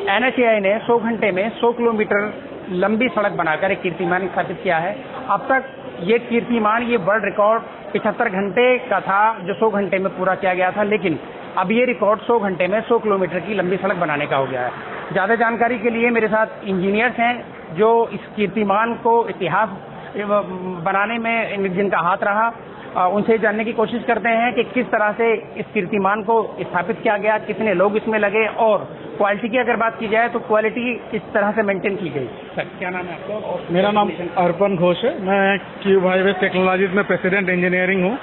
NHAI ने 100 घंटे में 100 किलोमीटर लंबी सड़क बनाकर एक कीर्तिमान स्थापित किया है। अब तक ये कीर्तिमान, ये वर्ल्ड रिकॉर्ड 75 घंटे का था जो 100 घंटे में पूरा किया गया था, लेकिन अब ये रिकॉर्ड 100 घंटे में 100 किलोमीटर की लंबी सड़क बनाने का हो गया है। ज़्यादा जानकारी के लिए मेरे साथ इंजीनियर्स हैं जो इस कीर्तिमान को इतिहास बनाने में जिनका हाथ रहा, उनसे जानने की कोशिश करते हैं कि किस तरह से इस कीर्तिमान को स्थापित किया गया, कितने लोग इसमें लगे और क्वालिटी की अगर बात की जाए तो क्वालिटी किस तरह से मेंटेन की गई। सर, क्या नाम है आपका? मेरा नाम अर्पण घोष है। मैं क्यूब हाईवेज टेक्नोलॉजीज में प्रेसिडेंट इंजीनियरिंग हूँ।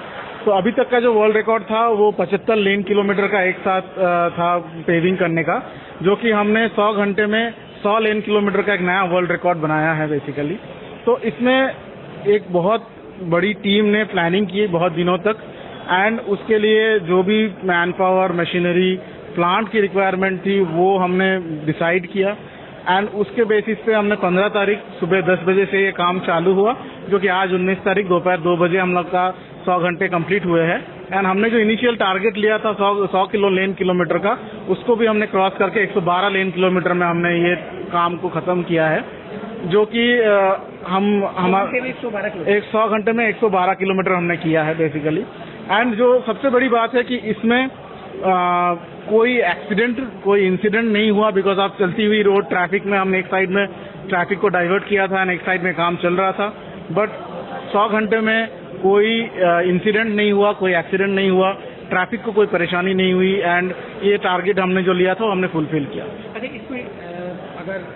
तो अभी तक का जो वर्ल्ड रिकॉर्ड था वो 75 लेन किलोमीटर का एक साथ था पेविंग करने का, जो कि हमने 100 घंटे में 100 लेन किलोमीटर का एक नया वर्ल्ड रिकॉर्ड बनाया है बेसिकली। तो इसमें एक बहुत बड़ी टीम ने प्लानिंग की बहुत दिनों तक, एंड उसके लिए जो भी मैन पावर, मशीनरी, प्लांट की रिक्वायरमेंट थी वो हमने डिसाइड किया, एंड उसके बेसिस पे हमने 15 तारीख सुबह 10 बजे से ये काम चालू हुआ, जो कि आज 19 तारीख दोपहर 2 बजे हम लोग का 100 घंटे कंप्लीट हुए हैं। एंड हमने जो इनिशियल टारगेट लिया था 100 लेन किलोमीटर का, उसको भी हमने क्रॉस करके 112 लेन किलोमीटर में हमने ये काम को खत्म किया है, जो कि हम 100 घंटे में 112 किलोमीटर हमने किया है बेसिकली। एंड जो सबसे बड़ी बात है कि इसमें कोई एक्सीडेंट, कोई इंसिडेंट नहीं हुआ, बिकॉज ऑफ चलती हुई रोड ट्रैफिक में हमने एक साइड में ट्रैफिक को डाइवर्ट किया था एंड एक साइड में काम चल रहा था। बट 100 घंटे में कोई इंसिडेंट नहीं हुआ, कोई एक्सीडेंट नहीं हुआ, ट्रैफिक को कोई परेशानी नहीं हुई, एंड ये टारगेट हमने जो लिया था हमने फुलफिल किया। अच्छा, इसमें अगर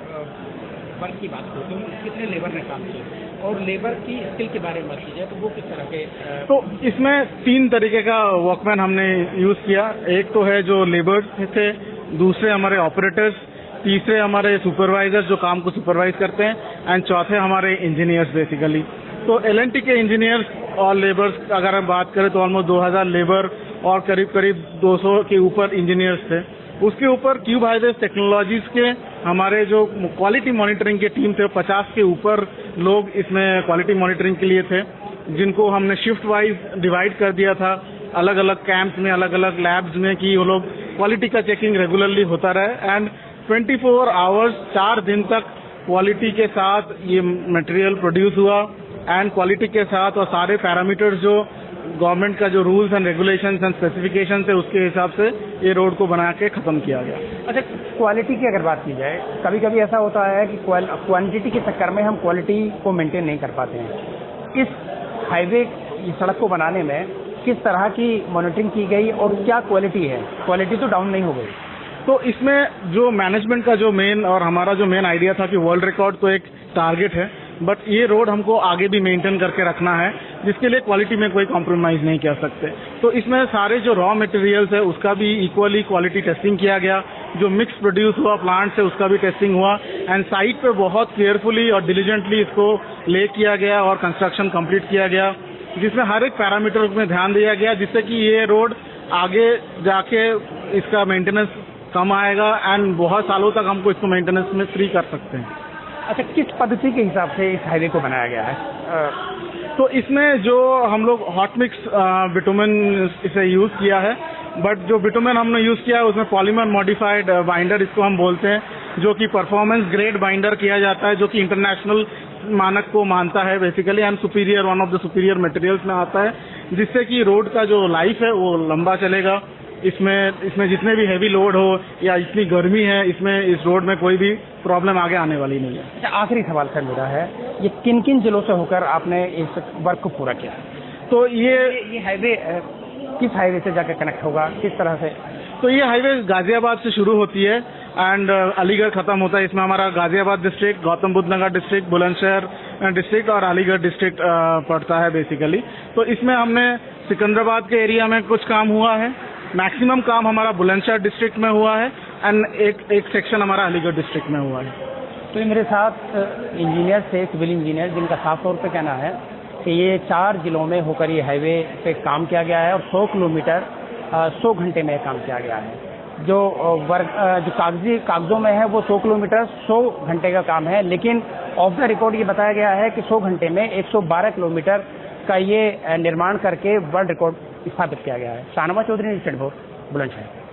वर्क की बात हो तो कितने लेबर ने काम किया और लेबर की स्किल के बारे में बात की जाए तो वो किस तरह के? तो इसमें 3 तरीके का वर्कमैन हमने यूज किया। एक तो है जो लेबर्स थे, दूसरे हमारे ऑपरेटर्स, तीसरे हमारे सुपरवाइजर्स जो काम को सुपरवाइज करते हैं, एंड चौथे हमारे इंजीनियर्स बेसिकली। तो L&T के इंजीनियर्स और लेबर्स अगर हम बात करें तो ऑलमोस्ट 2000 लेबर और करीब 200 के ऊपर इंजीनियर्स थे। उसके ऊपर क्यूब हाईवेज टेक्नोलॉजीज के हमारे जो क्वालिटी मॉनिटरिंग के टीम थे 50 के ऊपर लोग इसमें क्वालिटी मॉनिटरिंग के लिए थे, जिनको हमने शिफ्ट वाइज डिवाइड कर दिया था अलग अलग कैंप्स में, अलग अलग लैब्स में, कि वो लोग क्वालिटी का चेकिंग रेगुलरली होता रहे। एंड 24 आवर्स 4 दिन तक क्वालिटी के साथ ये मटेरियल प्रोड्यूस हुआ, एंड क्वालिटी के साथ और सारे पैरामीटर्स जो गवर्नमेंट का जो rules and regulations and specification है उसके हिसाब से ये रोड को बना के खत्म किया गया। अच्छा, क्वालिटी की अगर बात की जाए, कभी कभी ऐसा होता है कि क्वांटिटी के चक्कर में हम क्वालिटी को मेंटेन नहीं कर पाते हैं। इस हाईवे सड़क को बनाने में किस तरह की मॉनिटरिंग की गई और क्या क्वालिटी है? क्वालिटी तो डाउन नहीं हो गई? तो इसमें जो मैनेजमेंट का जो मेन और हमारा जो मेन आइडिया था कि वर्ल्ड रिकॉर्ड तो एक टारगेट है, बट ये रोड हमको आगे भी मेंटेन करके रखना है, जिसके लिए क्वालिटी में कोई कॉम्प्रोमाइज नहीं कर सकते। तो इसमें सारे जो रॉ मटेरियल्स है उसका भी इक्वली क्वालिटी टेस्टिंग किया गया, जो मिक्स प्रोड्यूस हुआ प्लांट से उसका भी टेस्टिंग हुआ, एंड साइट पे बहुत केयरफुली और डिलीजेंटली इसको ले किया गया और कंस्ट्रक्शन कंप्लीट किया गया, जिसमें हर एक पैरामीटर में ध्यान दिया गया, जिससे कि ये रोड आगे जाके इसका मेंटेनेंस कम आएगा एंड बहुत सालों तक हमको इसको मेंटेनेंस में फ्री कर सकते हैं। अच्छा, किस पद्धति के हिसाब से इस हाईवे को बनाया गया है? तो इसमें जो हम लोग हॉट मिक्स बिटुमेन इसे यूज किया है, बट जो बिटुमेन हमने यूज किया है उसमें पॉलीमर मॉडिफाइड बाइंडर इसको हम बोलते हैं, जो कि परफॉर्मेंस ग्रेड बाइंडर किया जाता है, जो कि इंटरनेशनल मानक को मानता है basically, and superior, one of the superior materials में आता है, जिससे कि रोड का जो लाइफ है वो लंबा चलेगा। इसमें जितने भी हैवी लोड हो या इतनी गर्मी है, इसमें इस रोड में कोई भी प्रॉब्लम आगे आने वाली नहीं है। अच्छा, आखिरी सवाल सर मेरा है, ये किन किन जिलों से होकर आपने इस वर्क को पूरा किया? तो ये हाईवे किस हाईवे से जाकर कनेक्ट होगा, किस तरह से? तो ये हाईवे गाजियाबाद से शुरू होती है एंड अलीगढ़ खत्म होता है। इसमें हमारा गाजियाबाद डिस्ट्रिक्ट, गौतम बुद्ध नगर डिस्ट्रिक्ट, बुलंदशहर डिस्ट्रिक्ट और अलीगढ़ डिस्ट्रिक्ट पड़ता है बेसिकली। तो इसमें हमने सिकंदराबाद के एरिया में कुछ काम हुआ है, मैक्सिमम काम हमारा बुलंदशहर डिस्ट्रिक्ट में हुआ है, एंड एक सेक्शन हमारा अलीगढ़ डिस्ट्रिक्ट में हुआ है। तो मेरे साथ इंजीनियर थे, सिविल इंजीनियर, जिनका साफ तौर पे कहना है कि ये 4 जिलों में होकर ये हाईवे पे काम किया गया है और 100 किलोमीटर 100 घंटे में काम किया गया है। जो कागजों में है वो 100 किलोमीटर 100 घंटे का काम है, लेकिन ऑफ द रिकॉर्ड ये बताया गया है कि 100 घंटे में 112 किलोमीटर का ये निर्माण करके वर्ल्ड रिकॉर्ड स्थापित किया गया है। शाहनवाज चौधरी, बुलंदशहर।